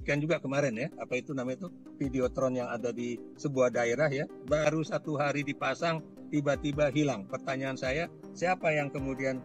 Kan juga kemarin ya, apa itu namanya itu Videotron yang ada di sebuah daerah ya, baru 1 hari dipasang tiba-tiba hilang. Pertanyaan saya, siapa yang kemudian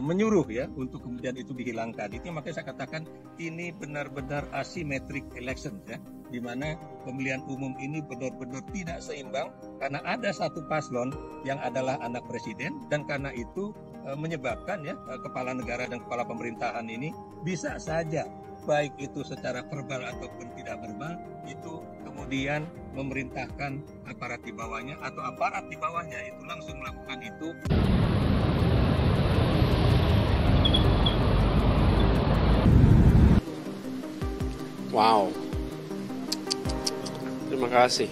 menyuruh ya untuk kemudian itu dihilangkan? Itu makanya saya katakan ini benar-benar asymmetric election ya, di mana pemilihan umum ini benar-benar tidak seimbang karena ada satu paslon yang adalah anak presiden, dan karena itu menyebabkan ya kepala negara dan kepala pemerintahan ini bisa saja baik itu secara verbal ataupun tidak verbal itu kemudian memerintahkan aparat di bawahnya atau aparat di bawahnya itu langsung melakukan itu. Wow, terima kasih,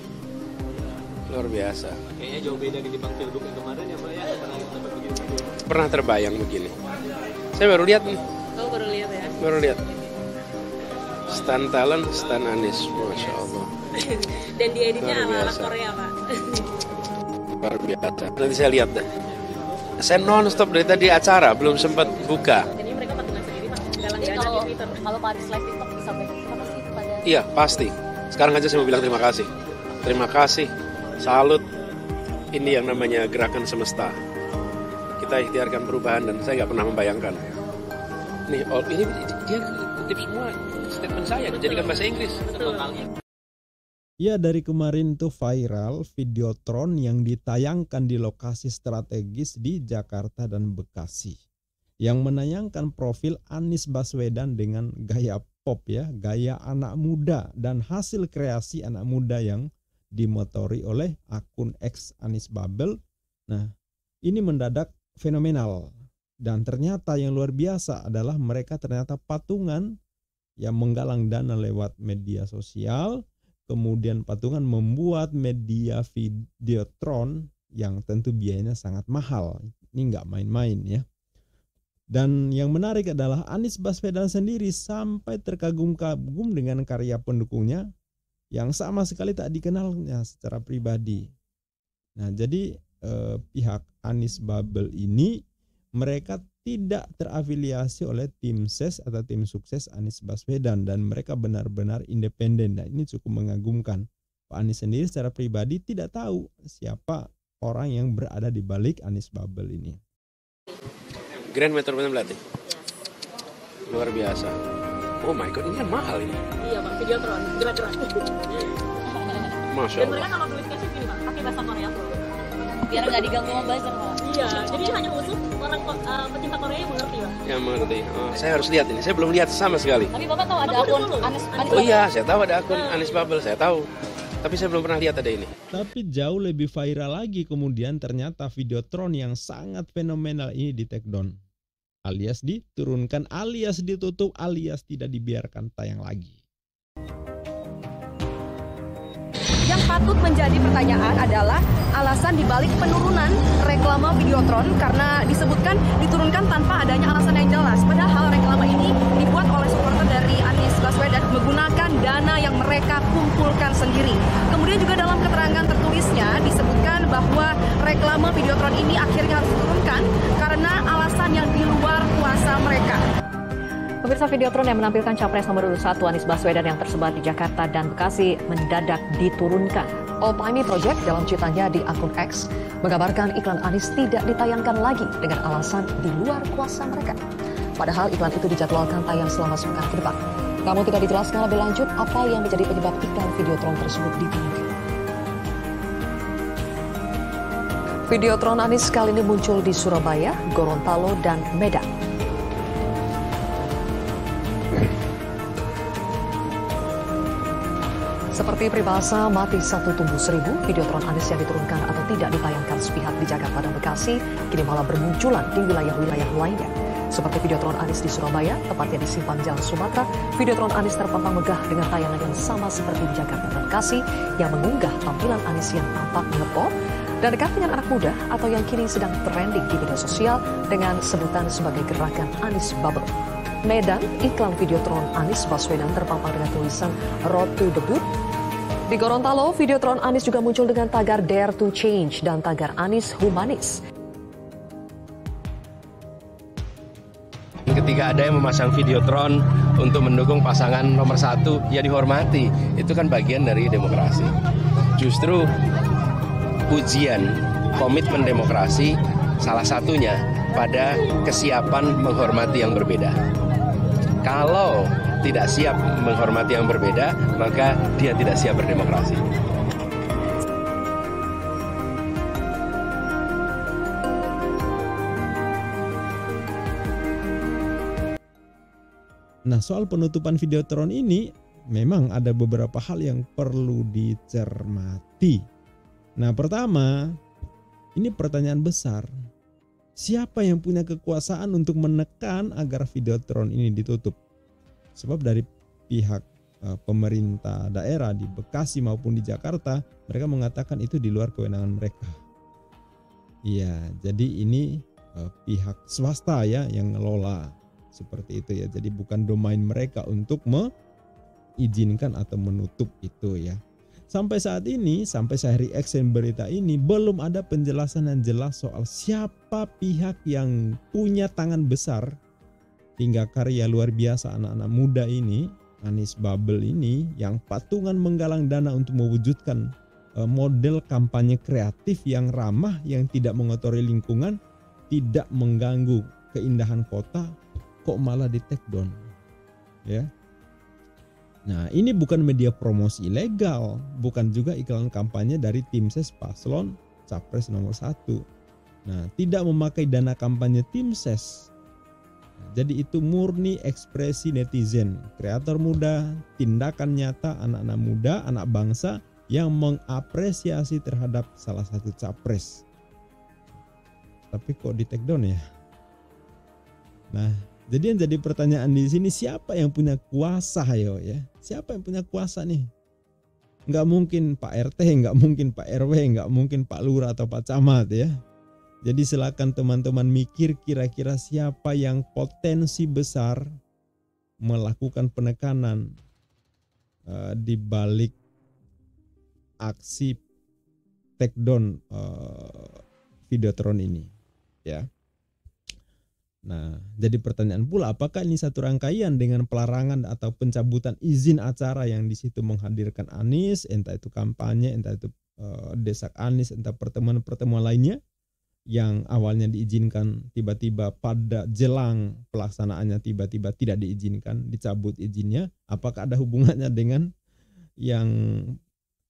luar biasa. Kayaknya jauh beda ketimbang pilgub yang kemarin ya Pak ya, pernah begini? Pernah terbayang begini. Saya baru lihat nih. Oh, baru lihat ya? Baru lihat. Stan talent, Stan Anies, Masya Allah. Dan dieditnya ala Korea Pak. Luar biasa. Nanti saya lihat deh. Saya non-stop dari tadi acara, belum sempat buka. Jadi mereka patungan sendiri Pak, galang-galang di Twitter. Kalau Pak Anies live TikTok disampaikan terima kasih kepada... Iya, pasti. Sekarang aja saya mau bilang terima kasih. Terima kasih, salut. Ini yang namanya gerakan semesta. Kita ikhtiarkan perubahan dan saya nggak pernah membayangkan. Nih, ini dia kutip semua statement saya, dijadikan bahasa Inggris. Ya, dari kemarin tuh viral Videotron yang ditayangkan di lokasi strategis di Jakarta dan Bekasi, yang menayangkan profil Anies Baswedan dengan gaya pop ya, gaya anak muda dan hasil kreasi anak muda yang dimotori oleh akun X Anies Babel. Nah, ini mendadak fenomenal, dan ternyata yang luar biasa adalah mereka ternyata patungan yang menggalang dana lewat media sosial, kemudian patungan membuat media Videotron yang tentu biayanya sangat mahal. Ini nggak main-main ya. Dan yang menarik adalah Anies Baswedan sendiri sampai terkagum-kagum dengan karya pendukungnya yang sama sekali tak dikenalnya secara pribadi. Nah, jadi pihak Anies Babel ini mereka tidak terafiliasi oleh tim ses atau tim sukses Anies Baswedan, dan mereka benar-benar independen. Nah, ini cukup mengagumkan. Pak Anies sendiri secara pribadi tidak tahu siapa orang yang berada di balik Anies Babel ini. Grand Metropolitan Melati. Luar biasa. Oh my god, ini kan mahal ini. Iya Pak, Videotron, gerak-gerak. Masya Dan Allah. mereka kalau tulis caption gini Pak, pakai bahasa Korea tuh. Biar nggak diganggu sama buzzer Pak. Iya, jadi hanya khusus orang pecinta Korea yang mengerti Pak. Yang mengerti. Oh, saya harus lihat ini. Saya belum lihat sama sekali. Tapi Bapak tahu ada akun Anies Oh iya, saya tahu ada akun Anies Babel, saya tahu. Tapi saya belum pernah lihat ada ini. Tapi jauh lebih viral lagi kemudian ternyata Videotron yang sangat fenomenal ini di take down, alias diturunkan, alias ditutup, alias tidak dibiarkan tayang lagi. Yang patut menjadi pertanyaan adalah alasan dibalik penurunan reklama Videotron, karena disebutkan diturunkan tanpa adanya alasan yang jelas. Padahal reklama ini dibuat oleh supporter dari Anies Baswedan menggunakan dana yang mereka kumpulkan sendiri. Kemudian juga dalam keterangan tertulisnya disebutkan bahwa reklama Videotron ini akhirnya harus diturunkan karena alasan yang di luar kuasa mereka. Pemirsa, Videotron yang menampilkan capres nomor urut 1 Anies Baswedan yang tersebar di Jakarta dan Bekasi mendadak diturunkan. Opini Project dalam cuitannya di akun X menggambarkan iklan Anies tidak ditayangkan lagi dengan alasan di luar kuasa mereka. Padahal iklan itu dijadwalkan tayang selama sepekan ke depan. Namun tidak dijelaskan lebih lanjut apa yang menjadi penyebab iklan Videotron tersebut ditayangkan. Videotron Anies kali ini muncul di Surabaya, Gorontalo, dan Medan. Seperti peribahasa mati satu tumbuh seribu, Videotron Anies yang diturunkan atau tidak ditayangkan sepihak di Jakarta dan Bekasi kini malah bermunculan di wilayah-wilayah lainnya. Seperti Videotron Anies di Surabaya, tepatnya di Simpang Jalan Sumatera, Videotron Anies terpampang megah dengan tayangan yang sama seperti di Jakarta dan Bekasi yang mengunggah tampilan Anies yang tampak ngepo dan dekat dengan anak muda atau yang kini sedang trending di media sosial dengan sebutan sebagai gerakan Anies Bubble. Medan, iklan Videotron Anies Baswedan terpampang dengan tulisan Road to Debut. Di Gorontalo, Videotron Anies juga muncul dengan tagar Dare to Change dan tagar Anies Humanis. ketika ada yang memasang videotron untuk mendukung pasangan nomor 1, ya dihormati. Itu kan bagian dari demokrasi. Justru ujian komitmen demokrasi salah satunya pada kesiapan menghormati yang berbeda. Kalau tidak siap menghormati yang berbeda, maka dia tidak siap berdemokrasi. Nah, soal penutupan videotron ini memang ada beberapa hal yang perlu dicermati. Nah, pertama, ini pertanyaan besar. Siapa yang punya kekuasaan untuk menekan agar videotron ini ditutup? Sebab dari pihak pemerintah daerah di Bekasi maupun di Jakarta, mereka mengatakan itu di luar kewenangan mereka. Iya, jadi ini pihak swasta ya yang ngelola. Seperti itu ya. Jadi bukan domain mereka untuk mengizinkan atau menutup itu ya. Sampai saat ini, sampai saya reaction berita ini, belum ada penjelasan yang jelas soal siapa pihak yang punya tangan besar hingga karya luar biasa anak-anak muda ini, Anies Bubble ini, yang patungan menggalang dana untuk mewujudkan model kampanye kreatif yang ramah, yang tidak mengotori lingkungan, tidak mengganggu keindahan kota, kok malah di take down ya. Nah, ini bukan media promosi ilegal, bukan juga iklan kampanye dari tim ses paslon capres nomor 1. Nah, tidak memakai dana kampanye tim ses. Nah, jadi itu murni ekspresi netizen, kreator muda, tindakan nyata anak-anak muda, anak bangsa yang mengapresiasi terhadap salah satu capres. Tapi kok di take down ya? Nah, jadi yang jadi pertanyaan di sini, siapa yang punya kuasa ayo ya? Siapa yang punya kuasa nih? Nggak mungkin Pak RT, nggak mungkin Pak RW, nggak mungkin Pak Lurah atau Pak Camat ya. Jadi silakan teman-teman mikir kira-kira siapa yang potensi besar melakukan penekanan di balik aksi take down videotron ini ya. Nah, jadi pertanyaan pula, apakah ini satu rangkaian dengan pelarangan atau pencabutan izin acara yang di situ menghadirkan Anies, entah itu kampanye, entah itu desak Anies, entah pertemuan-pertemuan lainnya yang awalnya diizinkan tiba-tiba pada jelang pelaksanaannya tiba-tiba tidak diizinkan, dicabut izinnya. Apakah ada hubungannya dengan yang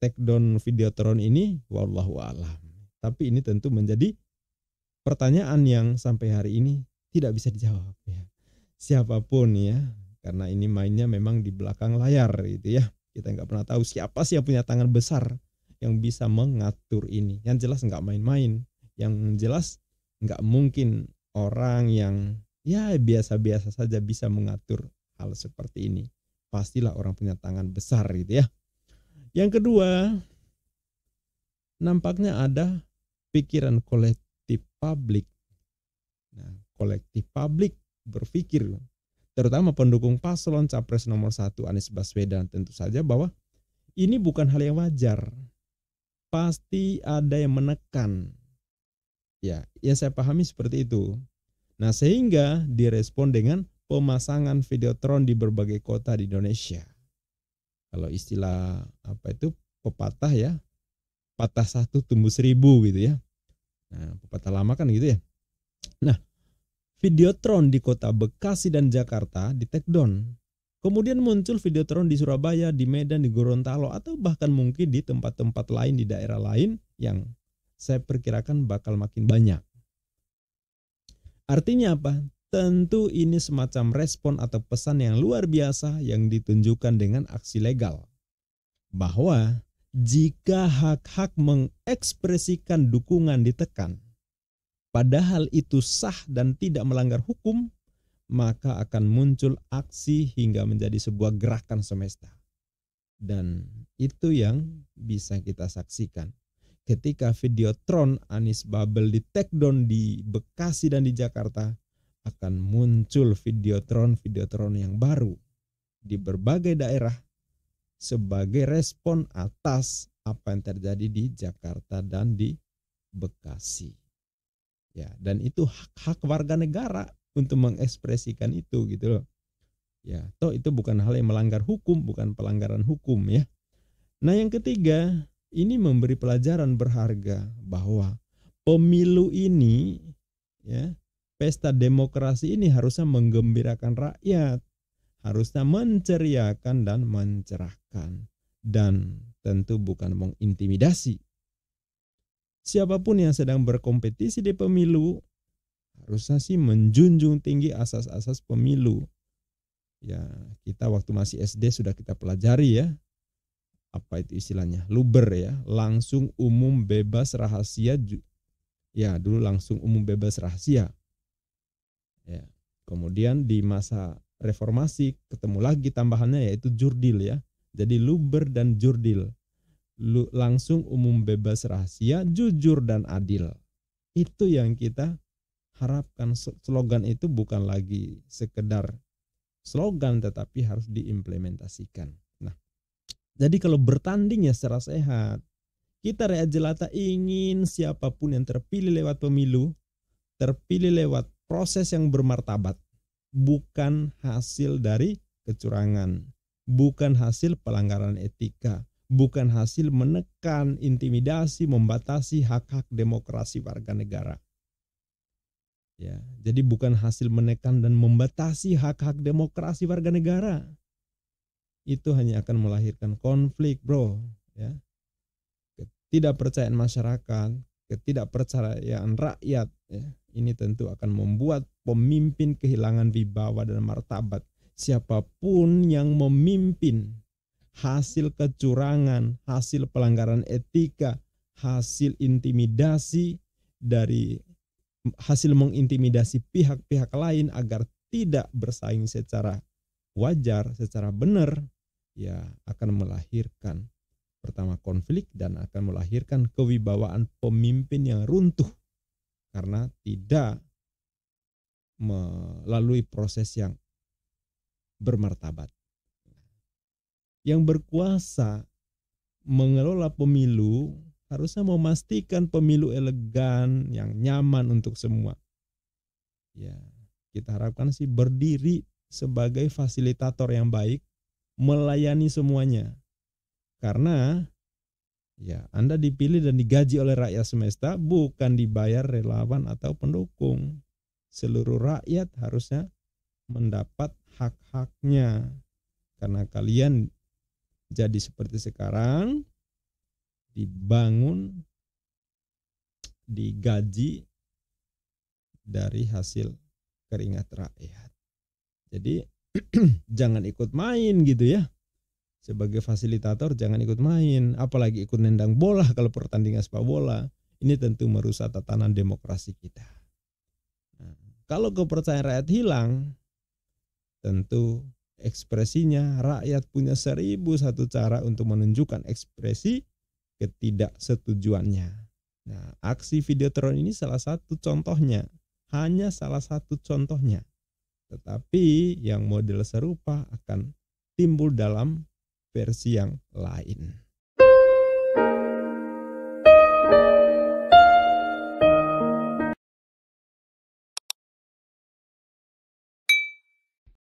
take down videotron ini? Wallahu a'lam. Tapi ini tentu menjadi pertanyaan yang sampai hari ini tidak bisa dijawab ya. Siapapun ya, karena ini mainnya memang di belakang layar gitu ya. Kita nggak pernah tahu siapa sih yang punya tangan besar yang bisa mengatur ini. Yang jelas nggak main-main. Yang jelas nggak mungkin orang yang ya biasa-biasa saja bisa mengatur hal seperti ini. Pastilah orang punya tangan besar gitu ya. Yang kedua, nampaknya ada pikiran kolektif publik. Nah, kolektif publik berpikir, terutama pendukung paslon capres nomor 1 Anies Baswedan, tentu saja bahwa ini bukan hal yang wajar. Pasti ada yang menekan. Ya, yang saya pahami seperti itu. Nah, sehingga direspon dengan pemasangan videotron di berbagai kota di Indonesia. Kalau istilah apa itu pepatah ya, patah satu tumbuh 1000 gitu ya. Nah, pepatah lama kan gitu ya. Nah, videotron di kota Bekasi dan Jakarta di take down. Kemudian muncul videotron di Surabaya, di Medan, di Gorontalo, atau bahkan mungkin di tempat-tempat lain, di daerah lain yang saya perkirakan bakal makin banyak. Artinya apa? Tentu ini semacam respon atau pesan yang luar biasa yang ditunjukkan dengan aksi legal. Bahwa jika hak-hak mengekspresikan dukungan ditekan, padahal itu sah dan tidak melanggar hukum, maka akan muncul aksi hingga menjadi sebuah gerakan semesta. Dan itu yang bisa kita saksikan. Ketika videotron Anies Bubble di take down di Bekasi dan di Jakarta, akan muncul videotron yang baru di berbagai daerah sebagai respon atas apa yang terjadi di Jakarta dan di Bekasi. Ya, dan itu hak-hak warga negara untuk mengekspresikan itu gitu loh. Ya, toh itu bukan hal yang melanggar hukum, bukan pelanggaran hukum ya. Nah, yang ketiga, ini memberi pelajaran berharga bahwa pemilu ini ya, pesta demokrasi ini harusnya menggembirakan rakyat, harusnya menceriakan dan mencerahkan, dan tentu bukan mengintimidasi. Siapapun yang sedang berkompetisi di pemilu harusnya sih menjunjung tinggi asas-asas pemilu. Ya, kita waktu masih SD sudah kita pelajari ya. Apa itu istilahnya? Luber ya, langsung umum bebas rahasia. Ya, dulu langsung umum bebas rahasia. Ya. Kemudian di masa reformasi ketemu lagi tambahannya yaitu jurdil ya. Jadi luber dan jurdil. Langsung umum bebas rahasia, jujur dan adil. Itu yang kita harapkan. Slogan itu bukan lagi sekedar slogan tetapi harus diimplementasikan. Nah, jadi kalau bertanding ya secara sehat, kita rakyat jelata ingin siapapun yang terpilih lewat pemilu, terpilih lewat proses yang bermartabat, bukan hasil dari kecurangan, bukan hasil pelanggaran etika, bukan hasil menekan, intimidasi, membatasi hak-hak demokrasi warga negara. Ya, jadi bukan hasil menekan dan membatasi hak-hak demokrasi warga negara. Itu hanya akan melahirkan konflik, bro. Ya. Ketidakpercayaan masyarakat, ketidakpercayaan rakyat. Ya. Ini tentu akan membuat pemimpin kehilangan wibawa dan martabat. Siapapun yang memimpin hasil kecurangan, hasil pelanggaran etika, hasil intimidasi dari hasil mengintimidasi pihak-pihak lain agar tidak bersaing secara wajar, secara benar, ya akan melahirkan pertama konflik dan akan melahirkan kewibawaan pemimpin yang runtuh karena tidak melalui proses yang bermartabat. Yang berkuasa mengelola pemilu harusnya memastikan pemilu elegan, yang nyaman untuk semua. Ya, kita harapkan sih berdiri sebagai fasilitator yang baik, melayani semuanya. Karena ya Anda dipilih dan digaji oleh rakyat semesta, bukan dibayar relawan atau pendukung. Seluruh rakyat harusnya mendapat hak-haknya. Karena kalian jadi seperti sekarang, dibangun, digaji dari hasil keringat rakyat. Jadi jangan ikut main gitu ya. Sebagai fasilitator jangan ikut main, apalagi ikut nendang bola kalau pertandingan sepak bola. Ini tentu merusak tatanan demokrasi kita. Nah, kalau kepercayaan rakyat hilang, tentu ekspresinya rakyat punya 1001 cara untuk menunjukkan ekspresi ketidaksetujuannya. Nah, aksi Videotron ini salah satu contohnya, hanya salah satu contohnya. Tetapi yang model serupa akan timbul dalam versi yang lain.